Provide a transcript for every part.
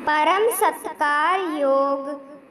परम सत्कार योग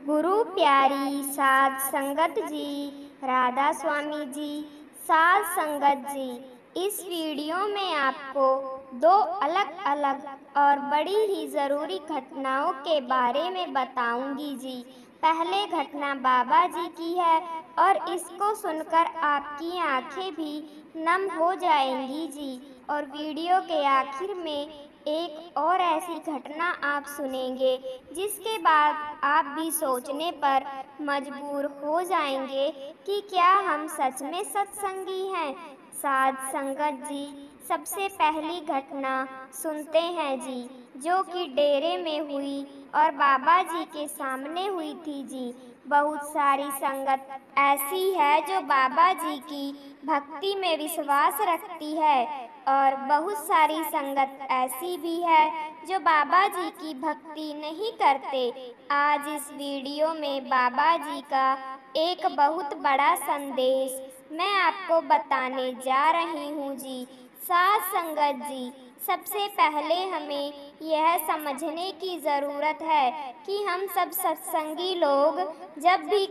गुरु प्यारी साध संगत जी, राधा स्वामी जी, साध संगत जी। इस वीडियो में आपको दो अलग अलग और बड़ी ही ज़रूरी घटनाओं के बारे में बताऊंगी जी। पहले घटना बाबा जी की है और इसको सुनकर आपकी आंखें भी नम हो जाएंगी जी। और वीडियो के आखिर में एक और ऐसी घटना आप सुनेंगे जिसके बाद आप भी सोचने पर मजबूर हो जाएंगे कि क्या हम सच में सत्संगी हैं। साध संगत जी, सबसे पहली घटना सुनते हैं जी, जो कि डेरे में हुई और बाबा जी के सामने हुई थी जी। बहुत सारी संगत ऐसी है जो बाबा जी की भक्ति में विश्वास रखती है और बहुत सारी संगत ऐसी भी है जो बाबा जी की भक्ति नहीं करते। आज इस वीडियो में बाबा जी का एक बहुत बड़ा संदेश मैं आपको बताने जा रही हूँ जी। साध संगत जी, सबसे पहले हमें यह समझने की ज़रूरत है कि हम सब सत्संगी लोग जब भी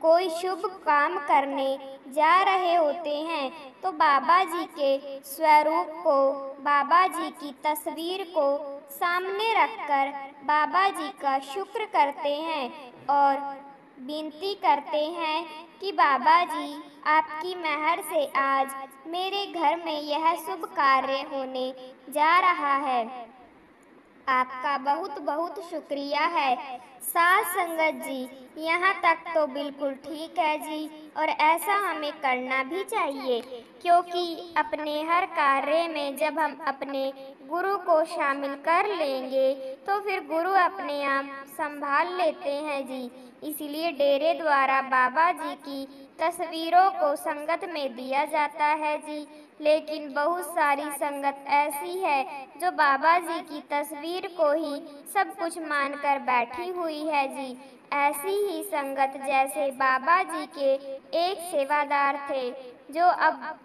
कोई शुभ काम करने जा रहे होते हैं तो बाबा जी के स्वरूप को, बाबा जी की तस्वीर को सामने रखकर बाबा जी का शुक्र करते हैं और विनती करते हैं कि बाबा जी, आपकी मेहर से आज मेरे घर में यह शुभ कार्य होने जा रहा है। आपका बहुत बहुत शुक्रिया है। साध संगत जी, यहाँ तक तो बिल्कुल ठीक है जी, और ऐसा हमें करना भी चाहिए, क्योंकि अपने हर कार्य में जब हम अपने गुरु को शामिल कर लेंगे तो फिर गुरु अपने आप संभाल लेते हैं जी। इसलिए डेरे द्वारा बाबा जी की तस्वीरों को संगत में दिया जाता है जी। लेकिन बहुत सारी संगत ऐसी है जो बाबा जी की तस्वीर को ही सब कुछ मानकर बैठी हुई है जी। ऐसी ही संगत जैसे बाबा जी के एक सेवादार थे जो अब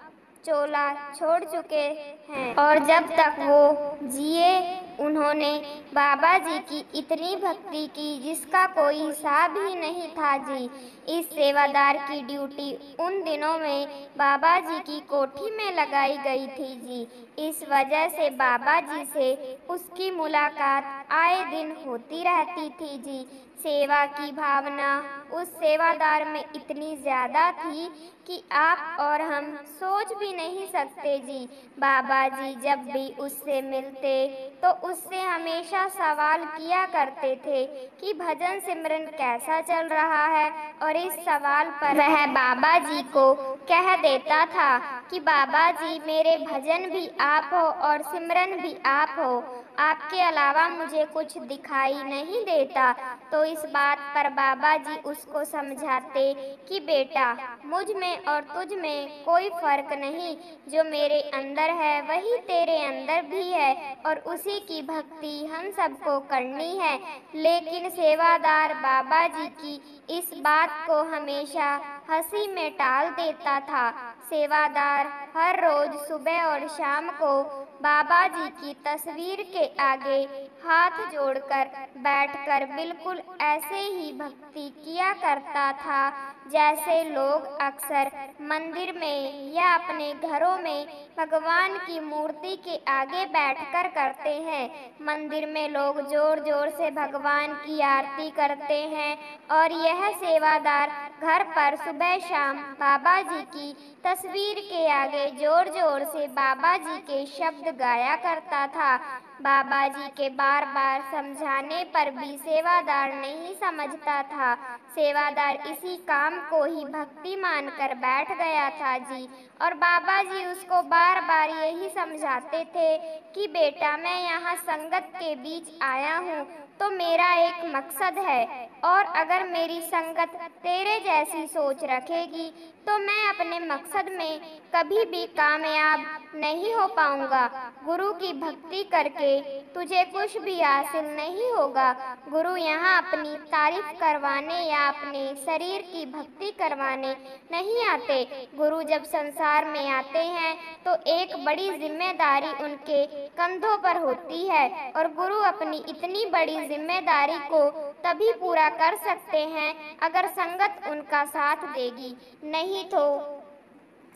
चोला छोड़ चुके हैं और जब तक वो जिए उन्होंने बाबा जी की इतनी भक्ति की जिसका कोई हिसाब ही नहीं था जी। इस सेवादार की ड्यूटी उन दिनों में बाबा जी की कोठी में लगाई गई थी जी। इस वजह से बाबा जी से उसकी मुलाकात आए दिन होती रहती थी जी। सेवा की भावना उस सेवादार में इतनी ज़्यादा थी कि आप और हम सोच भी नहीं सकते जी। बाबा जी जब भी उससे मिलते तो उससे हमेशा सवाल किया करते थे कि भजन सिमरन कैसा चल रहा है, और इस सवाल पर वह बाबा जी को कह देता था कि बाबा जी, मेरे भजन भी आप हो और सिमरन भी आप हो, आपके अलावा मुझे कुछ दिखाई नहीं देता। तो इस बात पर बाबा जी उसको समझाते कि बेटा, मुझ में और तुझ में कोई फर्क नहीं, जो मेरे अंदर है वही तेरे अंदर भी है और उसी की भक्ति हम सबको करनी है। लेकिन सेवादार बाबा जी की इस बात को हमेशा हंसी में टाल देता था। सेवादार हर रोज सुबह और शाम को बाबा जी की तस्वीर के आगे हाथ जोड़कर बैठकर बिल्कुल ऐसे ही भक्ति किया करता था जैसे लोग अक्सर मंदिर में या अपने घरों में भगवान की मूर्ति के आगे बैठकर करते हैं। मंदिर में लोग जोर जोर से भगवान की आरती करते हैं और यह सेवादार घर पर सुबह शाम बाबा जी की तस्वीर के आगे जोर जोर से बाबा जी के शब्द गाया करता था। बाबा जी के बार बार समझाने पर भी सेवादार नहीं समझता था। सेवादार इसी काम को ही भक्ति मानकर बैठ गया था जी। और बाबा जी उसको बार बार यही समझाते थे कि बेटा, मैं यहाँ संगत के बीच आया हूँ तो मेरा एक मकसद है, और अगर मेरी संगत तेरे जैसी सोच रखेगी तो मैं अपने मकसद में कभी भी कामयाब नहीं हो पाऊंगा। गुरु की भक्ति करके तुझे कुछ भी हासिल नहीं होगा। गुरु यहाँ अपनी तारीफ करवाने या अपने शरीर की भक्ति करवाने नहीं आते। गुरु जब संसार में आते हैं तो एक बड़ी जिम्मेदारी उनके कंधों पर होती है और गुरु अपनी इतनी बड़ी जिम्मेदारी को तभी पूरा कर सकते हैं अगर संगत उनका साथ देगी, नहीं तो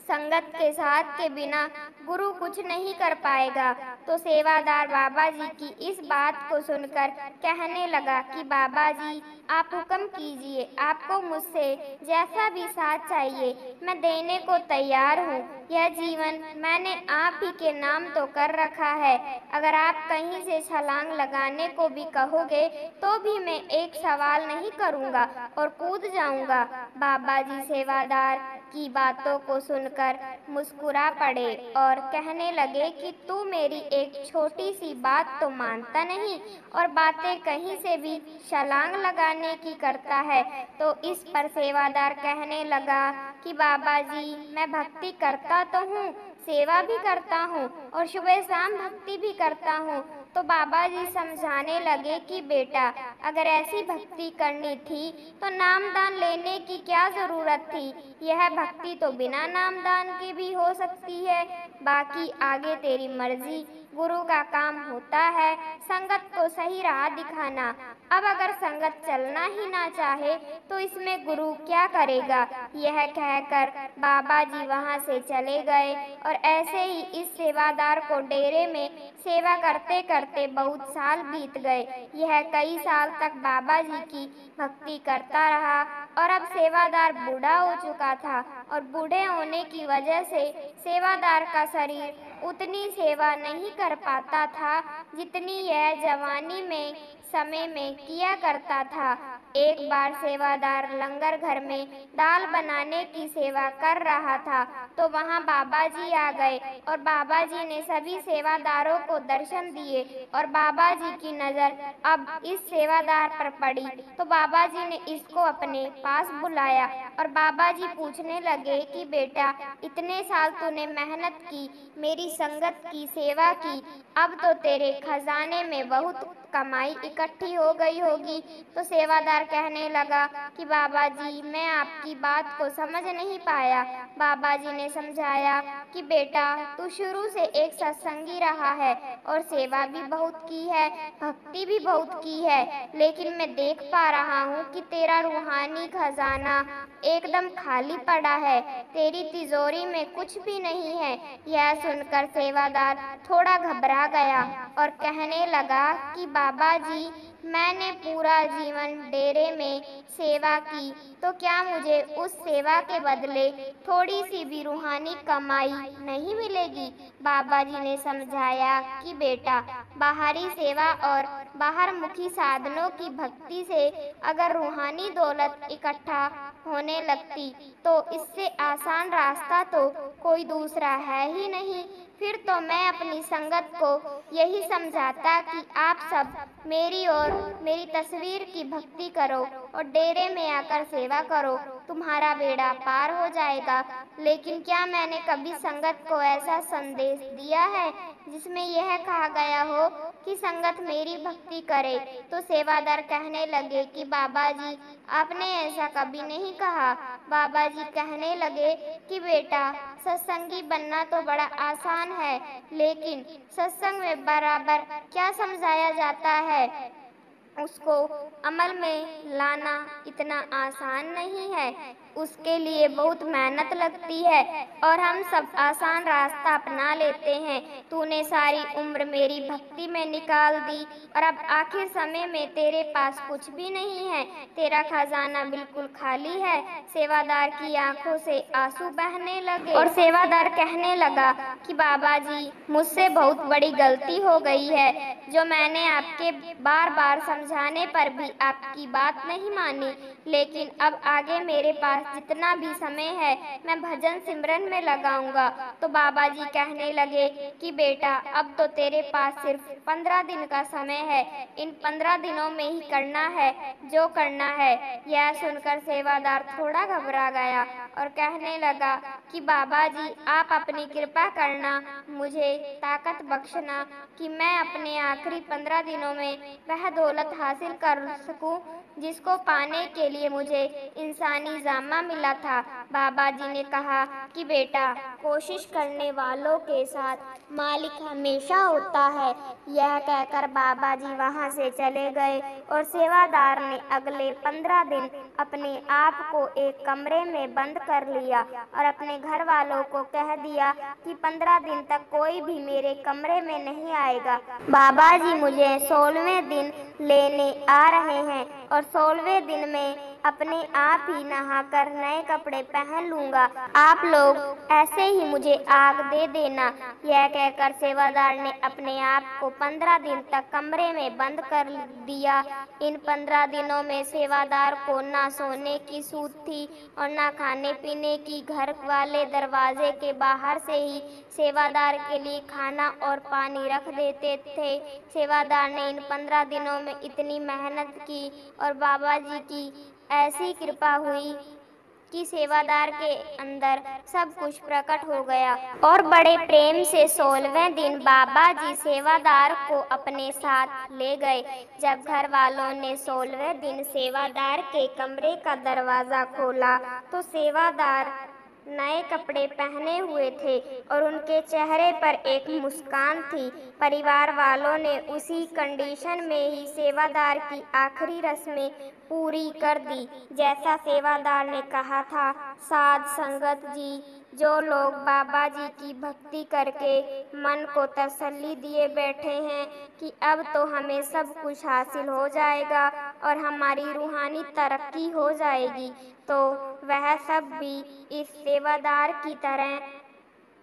संगत के साथ के बिना गुरु कुछ नहीं कर पाएगा। तो सेवादार बाबा जी की इस बात को सुनकर कहने लगा कि बाबा जी आप हुक्म कीजिए, आपको मुझसे जैसा भी साथ चाहिए मैं देने को तैयार हूँ। यह जीवन मैंने आप ही के नाम तो कर रखा है। अगर आप कहीं से छलांग लगाने को भी कहोगे तो भी मैं एक सवाल नहीं करूँगा और कूद जाऊँगा। बाबा जी सेवादार की बातों को सुनकर मुस्कुरा पड़े और कहने लगे कि तू मेरी एक छोटी सी बात तो मानता नहीं और बातें कहीं से भी छलांग लगाने की करता है। तो इस पर सेवादार कहने लगा कि बाबा जी मैं भक्ति करता तो हूँ, सेवा भी करता हूँ और सुबह शाम भक्ति भी करता हूँ। तो बाबा जी समझाने लगे कि बेटा अगर ऐसी भक्ति करनी थी तो नामदान लेने की क्या ज़रूरत थी। यह भक्ति तो बिना नामदान के भी हो सकती है, बाकी आगे तेरी मर्जी। गुरु का काम होता है संगत को सही राह दिखाना। अब अगर संगत चलना ही ना चाहे तो इसमें गुरु क्या करेगा। यह कहकर बाबा जी वहाँ से चले गए और ऐसे ही इस सेवादार को डेरे में सेवा करते करते बहुत साल बीत गए। यह कई साल तक बाबा जी की भक्ति करता रहा और अब सेवादार बूढ़ा हो चुका था और बूढ़े होने की वजह से सेवादार का शरीर उतनी सेवा नहीं कर पाता था जितनी यह जवानी में समय में किया करता था। एक बार सेवादार लंगर घर में दाल बनाने की सेवा कर रहा था तो वहाँ बाबा जी आ गए और बाबा जी ने सभी सेवादारों को दर्शन दिए और बाबा जी की नज़र अब इस सेवादार पर पड़ी तो बाबा जी ने इसको अपने पास बुलाया और बाबा जी पूछने लगे कि बेटा इतने साल तूने मेहनत की, मेरी संगत की सेवा की, अब तो तेरे खजाने में बहुत कमाई इकट्ठी हो गई होगी। तो सेवादार कहने लगा कि बाबा जी मैं आपकी बात को समझ नहीं पाया। बाबा जी ने समझाया कि बेटा तू शुरू से एक सत्संगी रहा है और सेवा भी बहुत की है, भक्ति भी बहुत की है, लेकिन मैं देख पा रहा हूँ कि तेरा रूहानी खजाना एकदम खाली पड़ा है, तेरी तिजोरी में कुछ भी नहीं है। यह सुनकर सेवादार थोड़ा घबरा गया और कहने लगा कि बाबा जी मैंने पूरा जीवन डेरे में सेवा की तो क्या मुझे उस सेवा के बदले थोड़ी सी भी रूहानी कमाई नहीं मिलेगी। बाबा जी ने समझाया कि बेटा बाहरी सेवा और बाहर मुखी साधनों की भक्ति से अगर रूहानी दौलत इकट्ठा होने लगती तो इससे आसान रास्ता तो कोई दूसरा है ही नहीं। फिर तो मैं अपनी संगत को यही समझाता कि आप सब मेरी और मेरी तस्वीर की भक्ति करो और डेरे में आकर सेवा करो, तुम्हारा बेड़ा पार हो जाएगा। लेकिन क्या मैंने कभी संगत को ऐसा संदेश दिया है जिसमें यह कहा गया हो कि संगत मेरी भक्ति करे। तो सेवादार कहने लगे कि बाबा जी आपने ऐसा कभी नहीं कहा। बाबा जी कहने लगे कि बेटा सत्संगी बनना तो बड़ा आसान है, लेकिन सत्संग में बराबर क्या समझाया जाता है उसको अमल में लाना इतना आसान नहीं है, उसके लिए बहुत मेहनत लगती है और हम सब आसान रास्ता अपना लेते हैं। तूने सारी उम्र मेरी भक्ति में निकाल दी और अब आखिर समय में तेरे पास कुछ भी नहीं है, तेरा खजाना बिल्कुल खाली है। सेवादार की आंखों से आंसू बहने लगे और सेवादार कहने लगा कि बाबा जी मुझसे बहुत बड़ी गलती हो गई है, जो मैंने आपके बार बार समझाने पर भी आपकी बात नहीं मानी, लेकिन अब आगे मेरे पास जितना भी समय है मैं भजन सिमरन में लगाऊंगा। तो बाबा जी कहने लगे कि बेटा, अब तो तेरे पास सिर्फ 15 दिन का समय है, इन 15 दिनों में ही करना है जो करना है। यह सुनकर सेवादार थोड़ा घबरा गया और कहने लगा कि बाबा जी, आप अपनी कृपा करना, मुझे ताकत बख्शना कि मैं अपने आखिरी 15 दिनों में वह दौलत हासिल कर सकूं जिसको पाने के लिए मुझे इंसानी जामा मिला था। बाबा जी ने कहा कि बेटा, कोशिश करने वालों के साथ मालिक हमेशा होता है। यह कहकर बाबा जी वहां से चले गए और सेवादार ने अगले 15 दिन अपने आप को एक कमरे में बंद कर लिया और अपने घर वालों को कह दिया कि 15 दिन तक कोई भी मेरे कमरे में नहीं आएगा। बाबा जी मुझे 16वें दिन लेने आ रहे हैं और 16वें दिन में अपने आप ही नहाकर नए कपड़े पहन लूंगा। आप लोग ऐसे ही मुझे आग दे देना। यह कहकर सेवादार ने अपने आप को 15 दिन तक कमरे में बंद कर दिया। इन 15 दिनों में सेवादार को ना सोने की सूध थी और ना खाने पीने की। घर वाले दरवाजे के बाहर से ही सेवादार के लिए खाना और पानी रख देते थे। सेवादार ने इन 15 दिनों में इतनी मेहनत की और बाबा जी की ऐसी कृपा हुई कि सेवादार के अंदर सब कुछ प्रकट हो गया और बड़े प्रेम से 16वें दिन बाबा जी सेवादार को अपने साथ ले गए। जब घर वालों ने 16वें दिन सेवादार के कमरे का दरवाजा खोला तो सेवादार नए कपड़े पहने हुए थे और उनके चेहरे पर एक मुस्कान थी। परिवार वालों ने उसी कंडीशन में ही सेवादार की आखिरी रस्में पूरी कर दी जैसा सेवादार ने कहा था। साध संगत जी, जो लोग बाबा जी की भक्ति करके मन को तसल्ली दिए बैठे हैं कि अब तो हमें सब कुछ हासिल हो जाएगा और हमारी रूहानी तरक्की हो जाएगी, तो वह सब भी इस सेवादार की तरह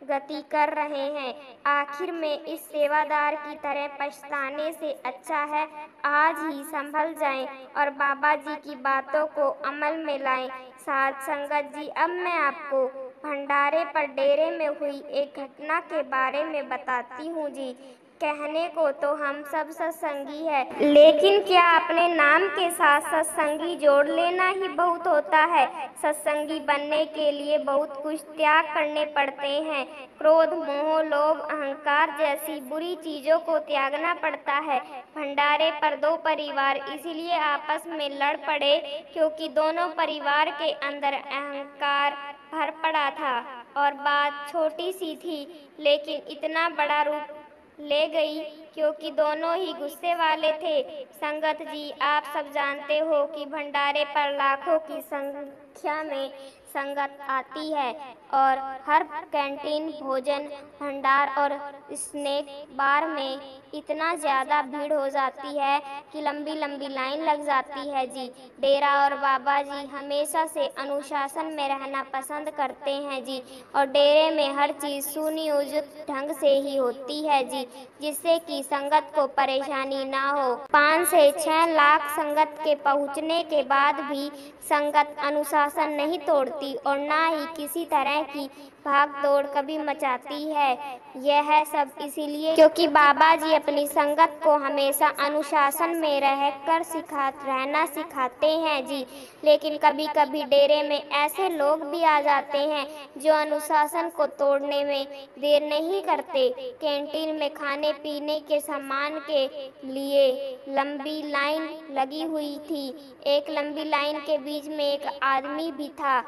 गति कर रहे हैं। आखिर में इस सेवादार की तरह पछताने से अच्छा है आज ही संभल जाएं और बाबा जी की बातों को अमल में लाएं। साध संगत जी, अब मैं आपको भंडारे पर डेरे में हुई एक घटना के बारे में बताती हूँ जी। कहने को तो हम सब सत्संगी है, लेकिन क्या अपने नाम के साथ सत्संगी जोड़ लेना ही बहुत होता है? सत्संगी बनने के लिए बहुत कुछ त्याग करने पड़ते हैं। क्रोध, मोह, लोभ, अहंकार जैसी बुरी चीजों को त्यागना पड़ता है। भंडारे पर दो परिवार इसीलिए आपस में लड़ पड़े क्योंकि दोनों परिवार के अंदर अहंकार भर पड़ा था और बात छोटी सी थी लेकिन इतना बड़ा रूप ले गई क्योंकि दोनों ही गुस्से वाले थे। संगत जी, आप सब जानते हो कि भंडारे पर लाखों की संख्या में संगत आती है और हर कैंटीन, भोजन भंडार और स्नैक बार में इतना ज़्यादा भीड़ हो जाती है कि लंबी लंबी लाइन लग जाती है जी। डेरा और बाबा जी हमेशा से अनुशासन में रहना पसंद करते हैं जी और डेरे में हर चीज़ सुनियोजित ढंग से ही होती है जी, जिससे कि संगत को परेशानी ना हो। 5 से 6 लाख संगत के पहुँचने के बाद भी संगत अनुशासन नहीं तोड़ती और ना ही किसी तरह की भाग दौड़ कभी मचाती है। यह सब इसीलिए क्योंकि बाबा जी अपनी संगत को हमेशा अनुशासन में रहना सिखाते हैं जी। लेकिन कभी कभी डेरे में ऐसे लोग भी आ जाते हैं जो अनुशासन को तोड़ने में देर नहीं करते। कैंटीन में खाने पीने के सामान के लिए लंबी लाइन लगी हुई थी। एक लंबी लाइन के बीच में एक आदमी भी था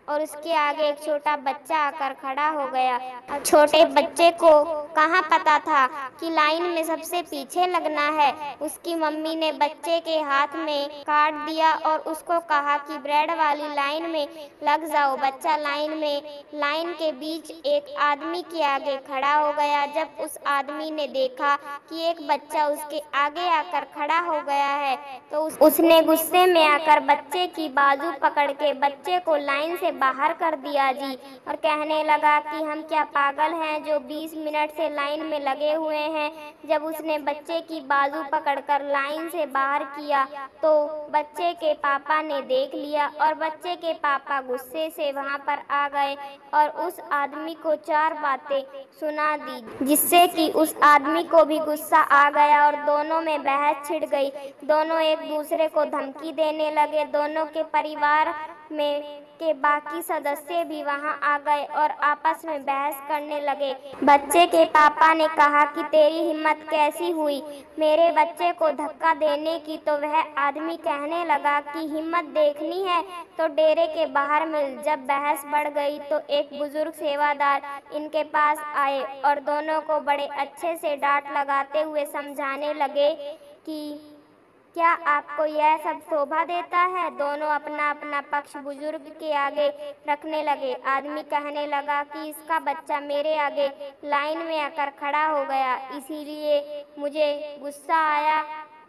और उसके आगे एक छोटा बच्चा आकर खड़ा हो गया। छोटे बच्चे को कहाँ पता था कि लाइन में सबसे पीछे लगना है। उसकी मम्मी ने बच्चे के हाथ में काट दिया और उसको कहा कि ब्रेड वाली लाइन में लग जाओ। बच्चा लाइन के बीच एक आदमी के आगे खड़ा हो गया। जब उस आदमी ने देखा कि एक बच्चा उसके आगे आकर खड़ा हो गया है तो उसने गुस्से में आकर बच्चे की बाजू पकड़ के बच्चे को लाइन से बाहर कर दिया जी, और कहने लगा कि हम क्या पागल हैं जो 20 मिनट से लाइन में लगे हुए हैं। जब उसने बच्चे की बाजू पकड़कर लाइन से बाहर किया तो बच्चे के पापा ने देख लिया और बच्चे के पापा गुस्से से वहां पर आ गए और उस आदमी को 4 बातें सुना दी, जिससे कि उस आदमी को भी गुस्सा आ गया और दोनों में बहस छिड़ गई। दोनों एक दूसरे को धमकी देने लगे। दोनों के परिवार में के बाकी सदस्य भी वहां आ गए और आपस में बहस करने लगे। बच्चे के पापा ने कहा कि तेरी हिम्मत कैसी हुई मेरे बच्चे को धक्का देने की। तो वह आदमी कहने लगा कि हिम्मत देखनी है तो डेरे के बाहर मिल। जब बहस बढ़ गई तो एक बुजुर्ग सेवादार इनके पास आए और दोनों को बड़े अच्छे से डांट लगाते हुए समझाने लगे कि क्या आपको यह सब शोभा देता है। दोनों अपना अपना पक्ष बुजुर्ग के आगे रखने लगे। आदमी कहने लगा कि इसका बच्चा मेरे आगे लाइन में आकर खड़ा हो गया, इसीलिए मुझे गुस्सा आया।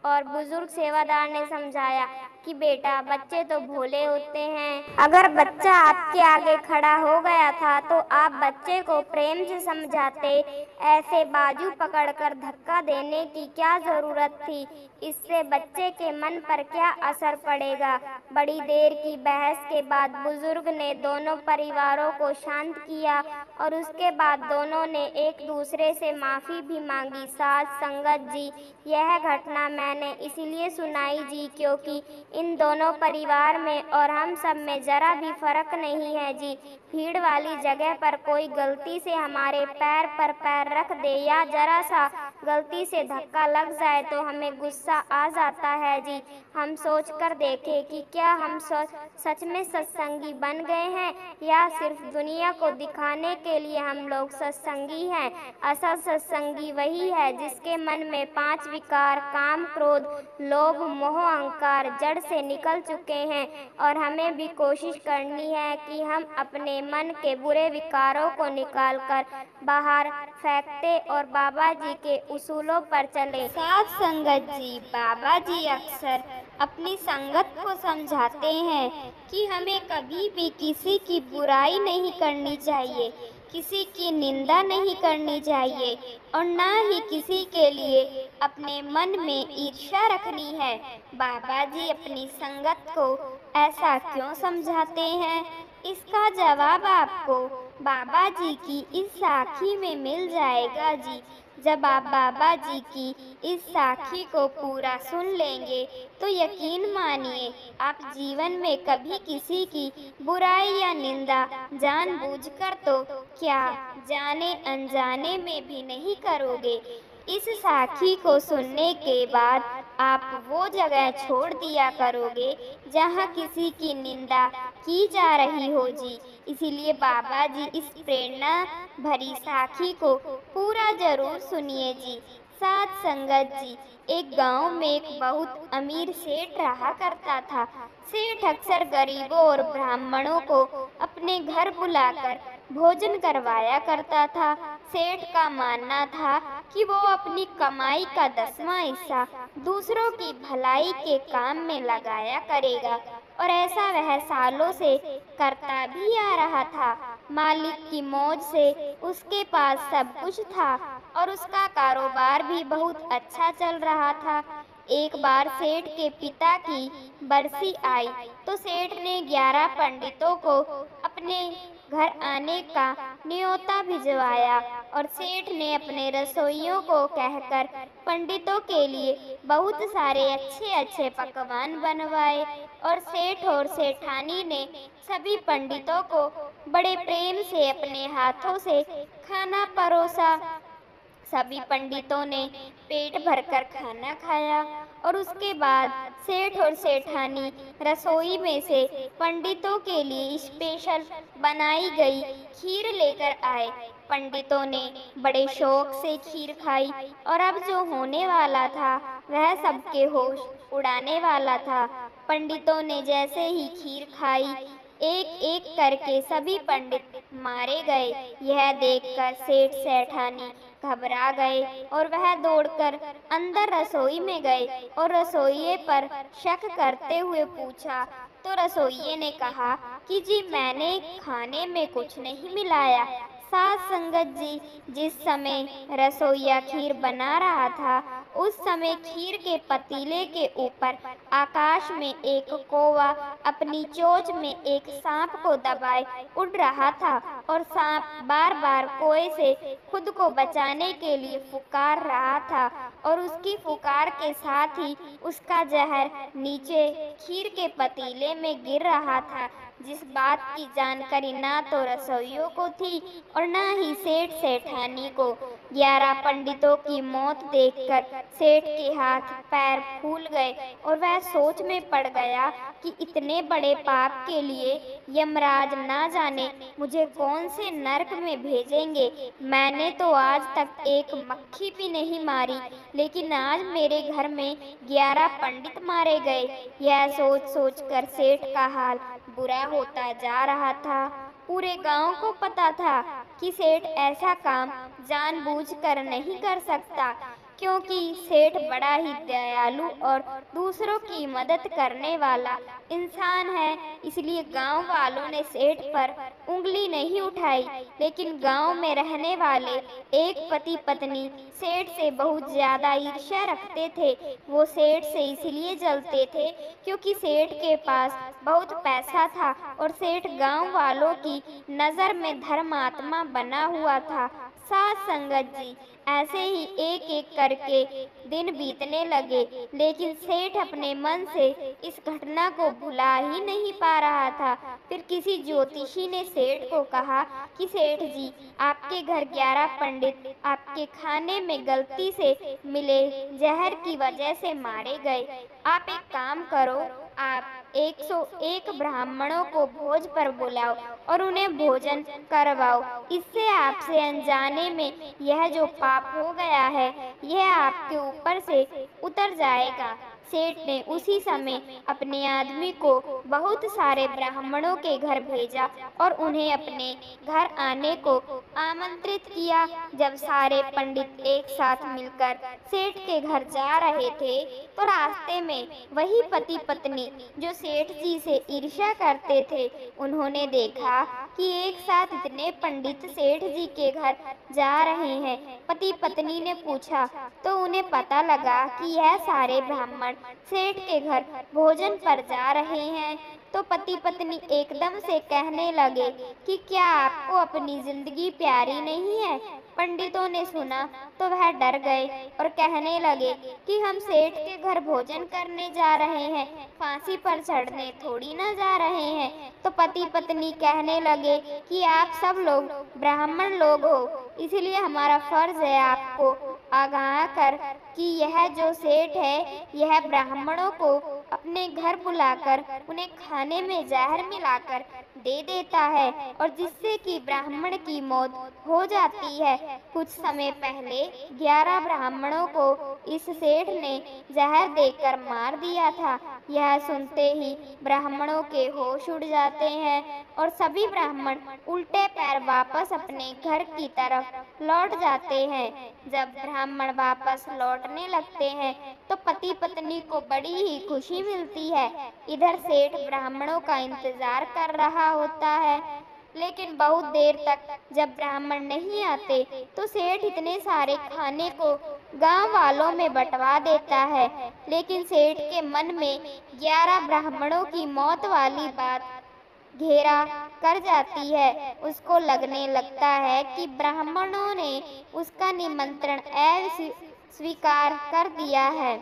और बुजुर्ग सेवादार ने समझाया कि बेटा, बच्चे तो भोले होते हैं। अगर बच्चा आपके आगे खड़ा हो गया था तो आप बच्चे को प्रेम से समझाते। ऐसे बाजू पकड़कर धक्का देने की क्या जरूरत थी। इससे बच्चे के मन पर क्या असर पड़ेगा। बड़ी देर की बहस के बाद बुजुर्ग ने दोनों परिवारों को शांत किया और उसके बाद दोनों ने एक दूसरे से माफी भी मांगी। साध संगत जी, यह घटना मैंने इसलिए सुनाई जी क्योंकि इन दोनों परिवार में और हम सब में जरा भी फर्क नहीं है जी। भीड़ वाली जगह पर कोई गलती से हमारे पैर पर पैर रख दे या जरा सा गलती से धक्का लग जाए तो हमें गुस्सा आ जाता है जी। हम सोच कर देखें कि क्या हम सच में सत्संगी बन गए हैं या सिर्फ दुनिया को दिखाने के लिए हम लोग सत्संगी हैं। असल सत्संगी वही है जिसके मन में 5 विकार काम क्रोध लोभ मोह अहंकार जड़ से निकल चुके हैं। और हमें भी कोशिश करनी है कि हम अपने मन के बुरे विकारों को निकालकर बाहर फेंकते और बाबा जी के उसूलों पर चले। साथ संगत जी, बाबा जी अक्सर अपनी संगत को समझाते हैं कि हमें कभी भी किसी की बुराई नहीं करनी चाहिए, किसी की निंदा नहीं करनी चाहिए और ना ही किसी के लिए अपने मन में ईर्ष्या रखनी है। बाबा जी अपनी संगत को ऐसा क्यों समझाते हैं, इसका जवाब आपको बाबा जी की इस साखी में मिल जाएगा जी। जब आप बाबा जी की इस साखी को पूरा सुन लेंगे तो यकीन मानिए आप जीवन में कभी किसी की बुराई या निंदा जानबूझकर तो क्या जाने अनजाने में भी नहीं करोगे। इस साखी को सुनने के बाद आप वो जगह छोड़ दिया करोगे जहाँ किसी की निंदा की जा रही हो जी। इसीलिए बाबा जी इस प्रेरणा भरी साखी को पूरा जरूर सुनिए जी। साथ संगत जी, एक गांव में एक बहुत अमीर सेठ रहा करता था। सेठ अक्सर गरीबों और ब्राह्मणों को अपने घर बुलाकर भोजन करवाया करता था। सेठ का मानना था कि वो अपनी कमाई का 10वां हिस्सा दूसरों की भलाई के काम में लगाया करेगा और ऐसा वह सालों से करता भी आ रहा था। मालिक की मौज से उसके पास सब कुछ था और उसका कारोबार भी बहुत अच्छा चल रहा था। एक बार सेठ के पिता की बरसी आई तो सेठ ने 11 पंडितों को अपने घर आने का न्योता भिजवाया और सेठ ने अपने रसोइयों को कहकर पंडितों के लिए बहुत सारे अच्छे अच्छे पकवान बनवाए और सेठ और सेठानी ने सभी पंडितों को बड़े प्रेम से अपने हाथों से खाना परोसा। सभी पंडितों ने पेट भरकर खाना खाया और उसके बाद सेठ और सेठानी रसोई में से पंडितों के लिए स्पेशल बनाई गई खीर लेकर आए। पंडितों ने बड़े शौक से खीर खाई और अब जो होने वाला था वह सबके होश उड़ाने वाला था। पंडितों ने जैसे ही खीर खाई एक एक करके सभी पंडित मारे गए। यह देखकर सेठ सेठानी घबरा गए और वह दौड़कर अंदर रसोई में गए और रसोइये पर शक करते हुए पूछा तो रसोइये ने कहा कि जी मैंने खाने में कुछ नहीं मिलाया। साध संगत जी, जिस समय रसोइया खीर बना रहा था उस समय खीर के पतीले के ऊपर आकाश में एक कौवा अपनी चोंच में एक सांप को दबाए उड़ रहा था और सांप बार बार कौवे से खुद को बचाने के लिए पुकार रहा था और उसकी पुकार के साथ ही उसका जहर नीचे खीर के पतीले में गिर रहा था, जिस बात की जानकारी ना तो रसोइयों को थी और ना ही सेठ सेठानी को। 11 पंडितों की मौत देखकर सेठ के हाथ पैर फूल गए और वह सोच में पड़ गया कि इतने बड़े पाप के लिए यमराज ना जाने मुझे कौन से नरक में भेजेंगे। मैंने तो आज तक एक मक्खी भी नहीं मारी, लेकिन आज मेरे घर में 11 पंडित मारे गए। यह सोच सोचकर सेठ का हाल बुरा होता जा रहा था। पूरे गांव को पता था कि सेठ ऐसा काम जानबूझकर नहीं कर सकता, क्योंकि सेठ बड़ा ही दयालु और दूसरों की मदद करने वाला इंसान है। इसलिए गांव वालों ने सेठ पर उंगली नहीं उठाई। लेकिन गांव में रहने वाले एक पति पत्नी सेठ से बहुत ज्यादा ईर्ष्या रखते थे। वो सेठ से इसलिए जलते थे क्योंकि सेठ के पास बहुत पैसा था और सेठ गांव वालों की नज़र में धर्मात्मा बना हुआ था। साध संगत जी, ऐसे ही एक एक करके दिन बीतने लगे, लेकिन सेठ अपने मन से इस घटना को भुला ही नहीं पा रहा था। फिर किसी ज्योतिषी ने सेठ को कहा कि सेठ जी, आपके घर 11 पंडित आपके खाने में गलती से मिले जहर की वजह से मारे गए। आप एक काम करो, आप 101 ब्राह्मणों को भोज पर बुलाओ और उन्हें भोजन करवाओ। इससे आपसे अनजाने में यह जो पाप हो गया है यह आपके ऊपर से उतर जाएगा। सेठ ने उसी समय अपने आदमी को बहुत सारे ब्राह्मणों के घर भेजा और उन्हें अपने घर आने को आमंत्रित किया। जब सारे पंडित एक साथ मिलकर सेठ के घर जा रहे थे तो रास्ते में वही पति पत्नी जो सेठ जी से ईर्ष्या करते थे, उन्होंने देखा कि एक साथ इतने पंडित सेठ जी के घर जा रहे हैं। पति पत्नी ने पूछा तो उन्हें पता लगा कि यह सारे ब्राह्मण सेठ के घर भोजन पर जा रहे हैं। तो पति पत्नी एकदम से कहने लगे कि क्या आपको अपनी जिंदगी प्यारी नहीं है। पंडितों ने सुना तो वह डर गए और कहने लगे कि हम सेठ के घर भोजन करने जा रहे हैं, फांसी पर चढ़ने थोड़ी ना जा रहे हैं। तो पति पत्नी कहने लगे कि आप सब लोग ब्राह्मण लोग हो, इसलिए हमारा फर्ज है आपको आगाह कर कि यह जो सेठ है यह ब्राह्मणों को अपने घर बुलाकर उन्हें खाने में जहर मिलाकर दे देता है और जिससे कि ब्राह्मण की मौत हो जाती है। कुछ समय पहले 11 ब्राह्मणों को इस सेठ ने जहर देकर मार दिया था। यह सुनते ही ब्राह्मणों के होश उड़ जाते हैं और सभी ब्राह्मण उल्टे पैर वापस अपने घर की तरफ लौट जाते हैं। जब ब्राह्मण वापस लौटने लगते हैं तो पति पत्नी को बड़ी ही खुशी मिलती है। इधर सेठ ब्राह्मणों का इंतजार कर रहा होता है, लेकिन बहुत देर तक जब ब्राह्मण नहीं आते तो सेठ इतने सारे खाने को गांव वालों में बंटवा देता है। लेकिन सेठ के मन में 11 ब्राह्मणों की मौत वाली बात घेरा कर जाती है। उसको लगने लगता है कि ब्राह्मणों ने उसका निमंत्रण अस्वीकार कर दिया है,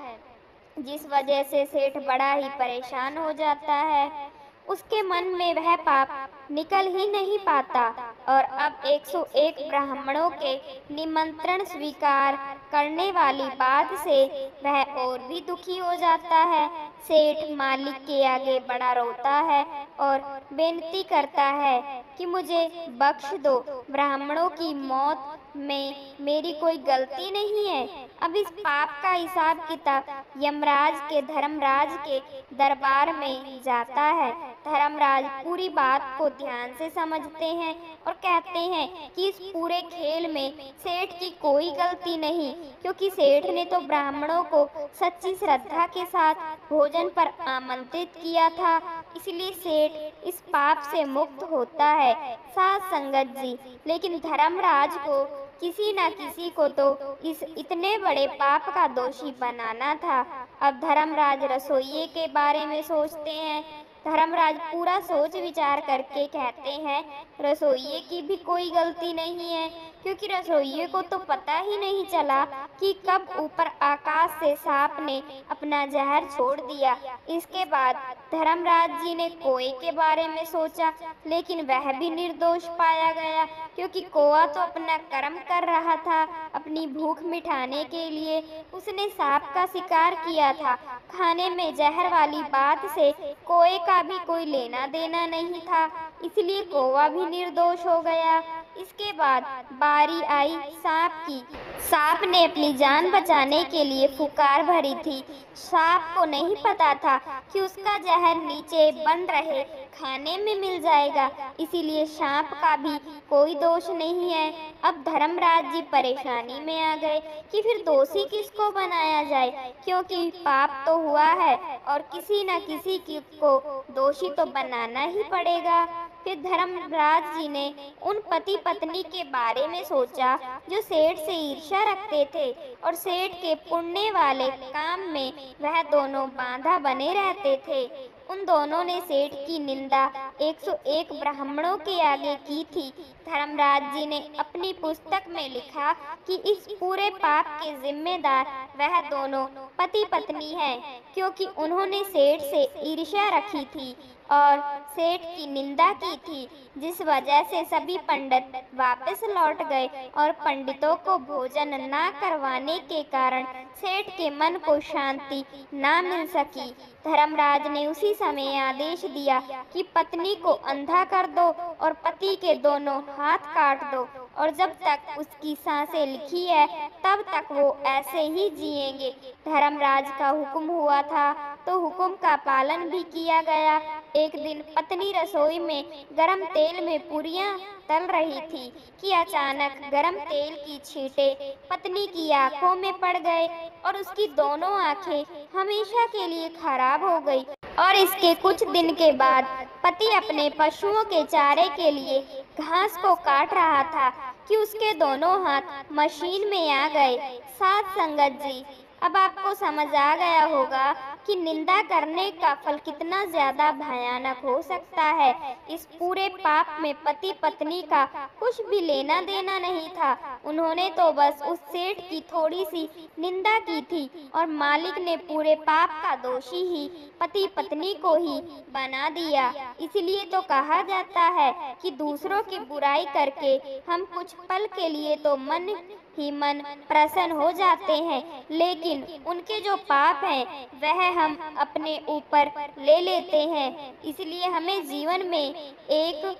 जिस वजह से सेठ बड़ा ही परेशान हो जाता है। उसके मन में वह पाप निकल ही नहीं पाता और अब 101 ब्राह्मणों के निमंत्रण स्वीकार करने वाली बात से वह और भी दुखी हो जाता है। सेठ मालिक के आगे बड़ा रोता है और बेनती करता है कि मुझे बख्श दो, ब्राह्मणों की मौत में मेरी कोई गलती नहीं है। अब इस पाप का हिसाब किताब यमराज के धर्मराज के दरबार में जाता है। धर्मराज पूरी बात को ध्यान से समझते हैं और कहते हैं कि इस पूरे खेल में सेठ की कोई गलती नहीं, क्योंकि सेठ ने तो ब्राह्मणों को सच्ची श्रद्धा के साथ भोजन पर आमंत्रित किया था, इसलिए सेठ इस पाप से मुक्त होता है। साध संगत जी, लेकिन धर्मराज को किसी न किसी को तो इस इतने बड़े पाप का दोषी बनाना था। अब धर्मराज रसोइये के बारे में सोचते हैं। धर्मराज पूरा सोच विचार करके कहते हैं, रसोइये की भी कोई गलती नहीं है, क्योंकि रसोइये को तो पता ही नहीं चला कि कब ऊपर आकाश से सांप ने अपना जहर छोड़ दिया। इसके बाद धर्मराज जी ने कोए के बारे में सोचा, लेकिन वह भी निर्दोष पाया गया, क्योंकि कौआ तो अपना कर्म कर रहा था। अपनी भूख मिटाने के लिए उसने सांप का शिकार किया था। खाने में जहर वाली बात से कौए का भी कोई लेना देना नहीं था, इसलिए कौआ भी निर्दोष हो गया। इसके बाद बारी आई सांप की। सांप ने अपनी जान बचाने के लिए फुकार भरी थी। सांप को नहीं पता था कि उसका जहर नीचे बन रहे खाने में मिल जाएगा, इसीलिए सांप का भी कोई दोष नहीं है। अब धर्मराज जी परेशानी में आ गए कि फिर दोषी किसको बनाया जाए, क्योंकि पाप तो हुआ है और किसी न किसी को दोषी तो बनाना ही पड़ेगा। फिर धर्मराज जी ने उन पति पत्नी के बारे में सोचा जो सेठ से ईर्ष्या रखते थे और सेठ के पुण्य वाले काम में वह दोनों बांधा बने रहते थे। उन दोनों ने सेठ की निंदा 101 ब्राह्मणों के आगे की थी। धर्मराज जी ने अपनी पुस्तक में लिखा कि इस पूरे पाप के जिम्मेदार वह दोनों पति पत्नी हैं, क्योंकि उन्होंने सेठ से ईर्ष्या रखी थी और सेठ की निंदा की थी, जिस वजह से सभी पंडित वापस लौट गए और पंडितों को भोजन ना करवाने के कारण सेठ के मन को शांति ना मिल सकी। धर्मराज ने उसी समय आदेश दिया कि पत्नी को अंधा कर दो और पति के दोनों हाथ काट दो, और जब तक उसकी सांसें लिखी है तब तक वो ऐसे ही जिएंगे। धर्मराज का हुक्म हुआ था तो हुक्म का पालन भी किया गया। एक दिन पत्नी रसोई में गरम तेल में पूरियां तल रही थी कि अचानक गरम तेल की छींटे पत्नी की आंखों में पड़ गए और उसकी दोनों आंखें हमेशा के लिए खराब हो गई। और इसके कुछ दिन के बाद पति अपने पशुओं के चारे के लिए घास को काट रहा था कि उसके दोनों हाथ मशीन में आ गए। साथ संगत जी, अब आपको समझ आ गया होगा कि निंदा करने का फल कितना ज्यादा भयानक हो सकता है। इस पूरे पाप में पति पत्नी का कुछ भी लेना देना नहीं था। उन्होंने तो बस उस सेठ की थोड़ी सी निंदा की थी और मालिक ने पूरे पाप का दोषी ही पति पत्नी को ही बना दिया। इसलिए तो कहा जाता है कि दूसरों की बुराई करके हम कुछ पल के लिए तो मन ही मन प्रसन्न हो जाते हैं, लेकिन उनके जो पाप हैं वह हम अपने ऊपर ले लेते हैं। इसलिए हमें जीवन में एक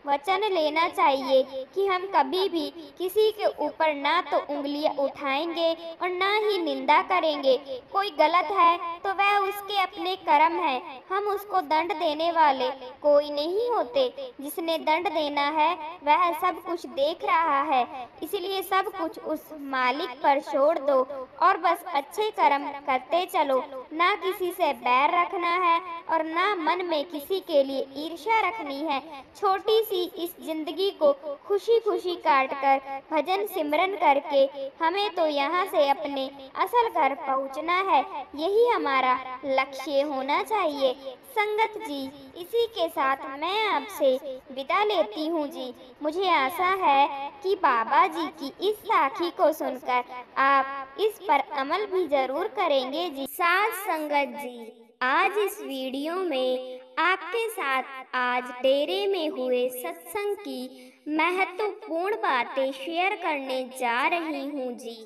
वचन लेना चाहिए कि हम कभी भी किसी के ऊपर ना तो उंगलियां उठाएंगे और ना ही निंदा करेंगे। कोई गलत है तो वह उसके अपने कर्म है, हम उसको दंड देने वाले कोई नहीं होते। जिसने दंड देना है वह सब कुछ देख रहा है, इसलिए सब कुछ उस मालिक पर छोड़ दो और बस अच्छे कर्म करते चलो। ना किसी से बैर रखना है और ना मन में किसी के लिए ईर्ष्या रखनी है। छोटी सी इस जिंदगी को खुशी खुशी काट कर भजन सिमरन करके हमें तो यहाँ से अपने असल घर पहुँचना है। यही हमारा लक्ष्य होना चाहिए। संगत जी, इसी के साथ मैं आपसे विदा लेती हूँ जी। मुझे आशा है कि बाबा जी की इस साखी को सुनकर आप इस पर अमल भी जरूर करेंगे जी। साथ संगत जी, आज इस वीडियो में आपके साथ आज डेरे में हुए सत्संग की महत्वपूर्ण बातें शेयर करने जा रही हूँ जी।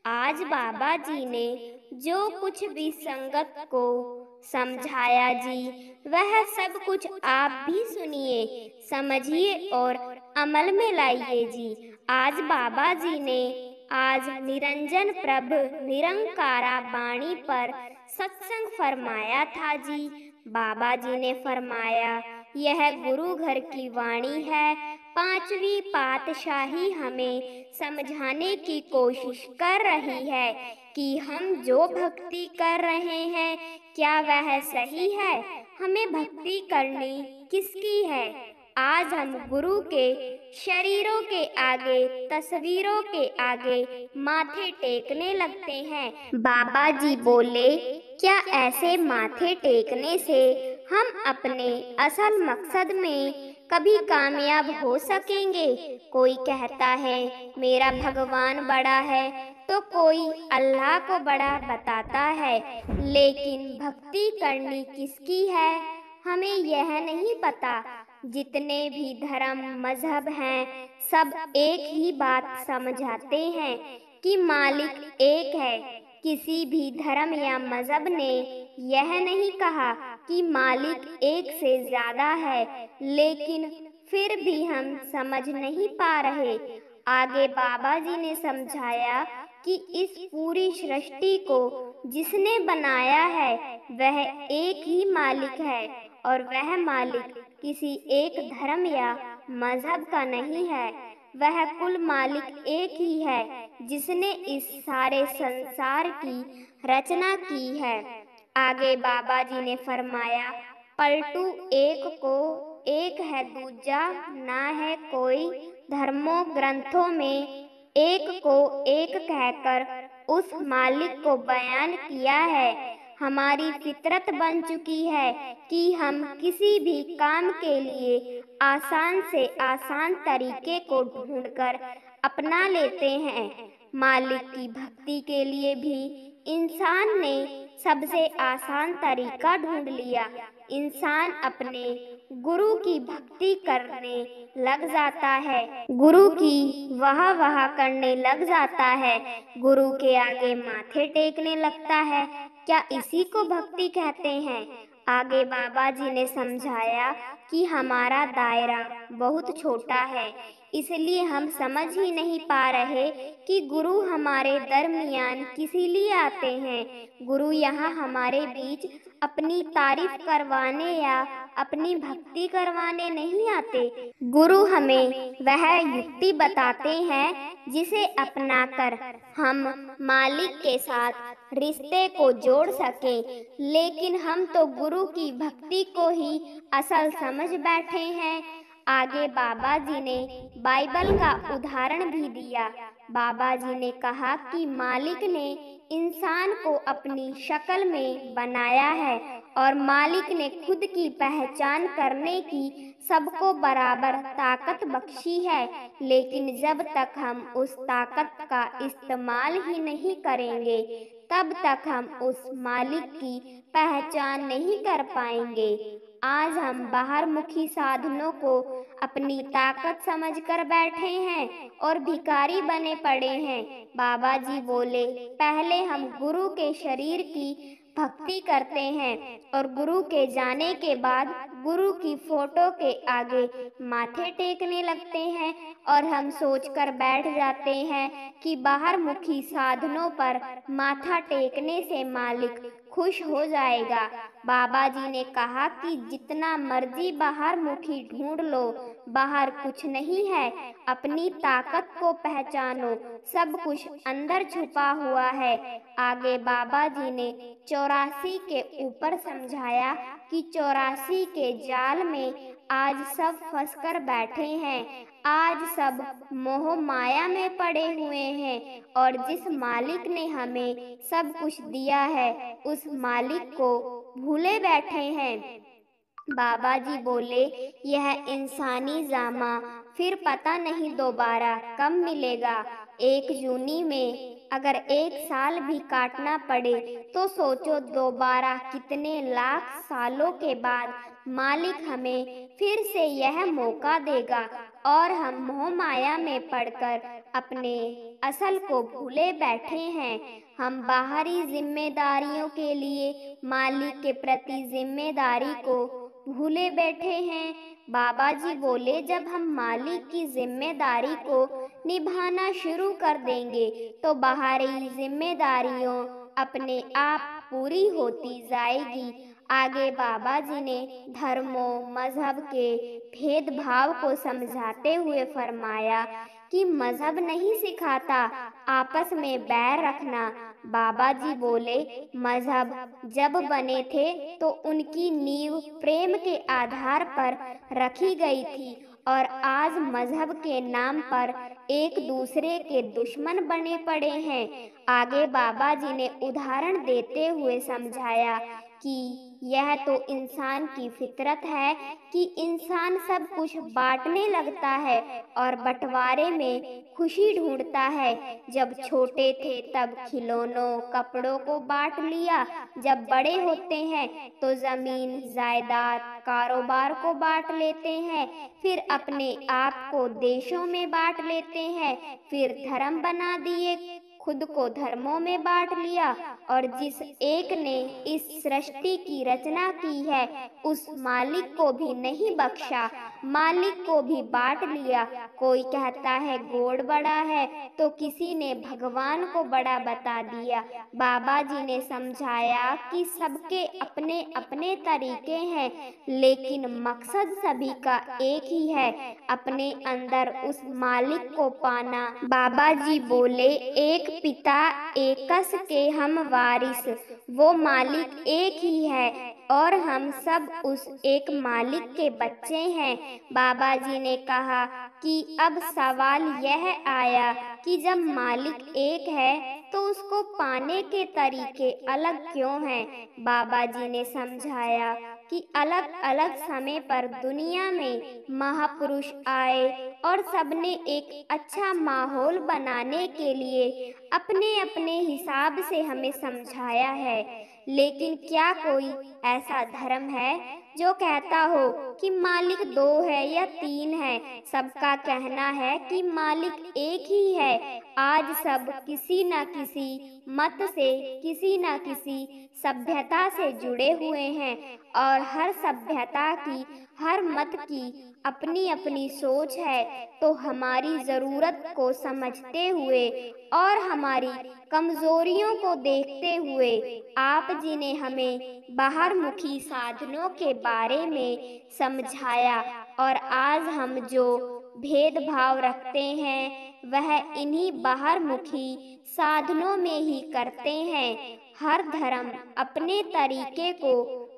आज बाबा जी ने जो कुछ भी संगत को समझाया जी, वह सब कुछ आप भी सुनिए, समझिए और अमल में लाइए जी। आज बाबा जी ने आज निरंजन प्रभ निरंकारा बाणी पर सत्संग फरमाया था जी। बाबा जी ने फरमाया, यह गुरु घर की वाणी है। पांचवी पातशाही हमें समझाने की कोशिश कर रही है कि हम जो भक्ति कर रहे हैं क्या वह सही है, हमें भक्ति करनी किसकी है। आज हम गुरु के शरीरों के आगे, तस्वीरों के आगे माथे टेकने लगते हैं। बाबा जी बोले, क्या ऐसे माथे टेकने से हम अपने असल मकसद में कभी कामयाब हो सकेंगे? कोई कहता है मेरा भगवान बड़ा है, तो कोई अल्लाह को बड़ा बताता है, लेकिन भक्ति करनी किसकी है हमें यह नहीं पता। जितने भी धर्म मजहब हैं, सब एक ही बात समझाते हैं कि मालिक एक है। किसी भी धर्म या मजहब ने यह नहीं कहा कि मालिक एक से ज्यादा है, लेकिन फिर भी हम समझ नहीं पा रहे। आगे बाबा जी ने समझाया कि इस पूरी सृष्टि को जिसने बनाया है वह एक ही मालिक है, और वह मालिक किसी एक धर्म या मजहब का नहीं है। वह कुल मालिक एक ही है जिसने इस सारे संसार की रचना की है। आगे बाबा जी ने फरमाया, पलटू एक को एक है दूजा, ना है कोई धर्मों ग्रंथों में। एक को एक कहकर उस मालिक को बयान किया है। हमारी फितरत बन चुकी है कि हम किसी भी काम के लिए आसान से आसान तरीके को ढूंढकर अपना लेते हैं। मालिक की भक्ति के लिए भी इंसान ने सबसे आसान तरीका ढूंढ लिया। इंसान अपने गुरु की भक्ति करने लग जाता है, गुरु की वाह करने लग जाता है, गुरु के आगे माथे टेकने लगता है। क्या इसी को भक्ति कहते हैं? आगे बाबा जी ने समझाया कि हमारा दायरा बहुत छोटा है, इसलिए हम समझ ही नहीं पा रहे कि गुरु हमारे दरमियान किसी लिए आते हैं। गुरु यहाँ हमारे बीच अपनी तारीफ करवाने या अपनी भक्ति करवाने नहीं आते। गुरु हमें वह युक्ति बताते हैं जिसे अपनाकर हम मालिक के साथ रिश्ते को जोड़ सके। लेकिन हम तो गुरु की भक्ति को ही असल समझ बैठे हैं। आगे बाबा जी ने बाइबल का उदाहरण भी दिया। बाबा जी ने कहा कि मालिक ने इंसान को अपनी शक्ल में बनाया है, और मालिक ने खुद की पहचान करने की सबको बराबर ताकत बख्शी है। लेकिन जब तक हम उस ताकत का इस्तेमाल ही नहीं करेंगे, तब तक हम उस मालिक की पहचान नहीं कर पाएंगे। आज हम बाहरमुखी साधनों को अपनी ताकत समझकर बैठे हैं और भिखारी बने पड़े हैं। बाबा जी बोले, पहले हम गुरु के शरीर की भक्ति करते हैं और गुरु के जाने के बाद गुरु की फोटो के आगे माथे टेकने लगते हैं, और हम सोचकर बैठ जाते हैं कि बाहरमुखी साधनों पर माथा टेकने से मालिक खुश हो जाएगा। बाबा जी ने कहा कि जितना मर्जी बाहरमुखी ढूंढ लो, बाहर कुछ नहीं है। अपनी ताकत को पहचानो, सब कुछ अंदर छुपा हुआ है। आगे बाबा जी ने 84 के ऊपर समझाया कि 84 के जाल में आज सब फंसकर बैठे हैं। आज सब मोह माया में पड़े हुए हैं, और जिस मालिक ने हमें सब कुछ दिया है उस मालिक को भूले बैठे हैं। बाबा जी बोले, यह इंसानी जामा फिर पता नहीं दोबारा कब मिलेगा। एक जूनी में अगर 1 साल भी काटना पड़े तो सोचो दोबारा कितने लाख सालों के बाद मालिक हमें फिर से यह मौका देगा, और हम मोह माया में पड़कर अपने असल को भूले बैठे हैं। हम बाहरी जिम्मेदारियों के लिए मालिक के प्रति जिम्मेदारी को भूले बैठे हैं। बाबा जी बोले, जब हम मालिक की जिम्मेदारी को निभाना शुरू कर देंगे तो बाहरी जिम्मेदारियों अपने आप पूरी होती जाएगी। आगे बाबा जी ने धर्मों मजहब के भेदभाव को समझाते हुए फरमाया कि मजहब नहीं सिखाता आपस में बैर रखना। बाबा जी बोले, मजहब जब बने थे तो उनकी नींव प्रेम के आधार पर रखी गई थी और आज मजहब के नाम पर एक दूसरे के दुश्मन बने पड़े हैं। आगे बाबा जी ने उदाहरण देते हुए समझाया कि यह तो इंसान की फितरत है कि इंसान सब कुछ बांटने लगता है और बंटवारे में खुशी ढूंढता है। जब छोटे थे तब खिलौनों कपड़ों को बांट लिया, जब बड़े होते हैं तो जमीन जायदाद कारोबार को बांट लेते हैं, फिर अपने आप को देशों में बांट लेते हैं, फिर धर्म बना दिए, खुद को धर्मों में बांट लिया और जिस एक ने इस सृष्टि की रचना की है उस मालिक को भी नहीं बख्शा, मालिक को भी बांट लिया। कोई कहता है गोड बड़ा है तो किसी ने भगवान को बड़ा बता दिया। बाबा जी ने समझाया कि सबके अपने अपने तरीके हैं लेकिन मकसद सभी का एक ही है, अपने अंदर उस मालिक को पाना। बाबा जी बोले, एक पिता एकस के हम वारिस, वो मालिक एक ही है और हम सब उस एक मालिक के बच्चे हैं। बाबा जी ने कहा कि अब सवाल यह आया कि जब मालिक एक है तो उसको पाने के तरीके अलग क्यों हैं। बाबा जी ने समझाया कि अलग अलग समय पर दुनिया में महापुरुष आए और सबने एक अच्छा माहौल बनाने के लिए अपने अपने हिसाब से हमें समझाया है। लेकिन क्या कोई ऐसा धर्म है जो कहता हो कि मालिक दो है या तीन है? सबका कहना है कि मालिक एक ही है। आज सब किसी न किसी मत से, किसी न किसी सभ्यता से जुड़े हुए हैं और हर सभ्यता की, हर मत की अपनी अपनी सोच है। तो हमारी ज़रूरत को समझते हुए और हमारी कमजोरियों को देखते हुए आप जी ने हमें बाहरमुखी साधनों के बारे में समझाया और आज हम जो भेदभाव रखते हैं वह इन्हीं बाहरमुखी साधनों में ही करते हैं। हर धर्म अपने तरीके को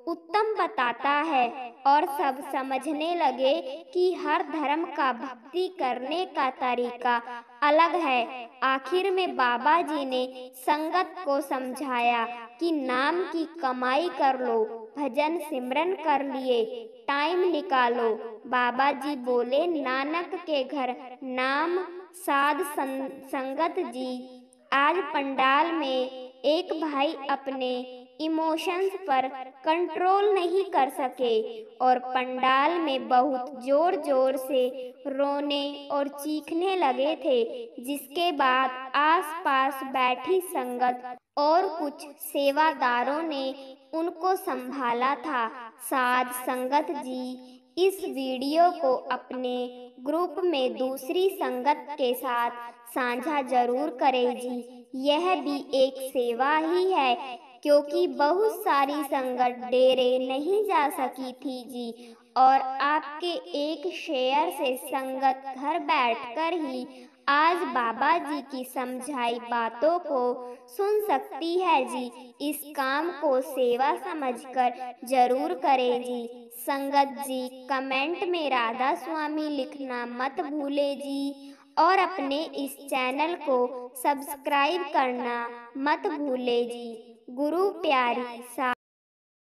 उत्तम बताता है और सब समझने लगे कि हर धर्म का भक्ति करने का तरीका अलग है। आखिर में बाबा जी ने संगत को समझाया कि नाम की कमाई कर लो, भजन सिमरन कर लिए टाइम निकालो। बाबा जी बोले, नानक के घर नाम साध संगत जी। आज पंडाल में एक भाई अपने इमोशंस पर कंट्रोल नहीं कर सके और पंडाल में बहुत जोर जोर से रोने और चीखने लगे थे, जिसके बाद आसपास बैठी संगत और कुछ सेवादारों ने उनको संभाला था। साध संगत जी इस वीडियो को अपने ग्रुप में दूसरी संगत के साथ साझा जरूर करें जी। यह भी एक सेवा ही है क्योंकि बहुत सारी संगत डेरे नहीं जा सकी थी जी और आपके एक शेयर से संगत घर बैठकर ही आज बाबा जी की समझाई बातों को सुन सकती है जी। इस काम को सेवा समझकर जरूर करें जी। संगत जी कमेंट में राधा स्वामी लिखना मत भूले जी और अपने इस चैनल को सब्सक्राइब करना मत भूले जी। गुरु प्यारी सा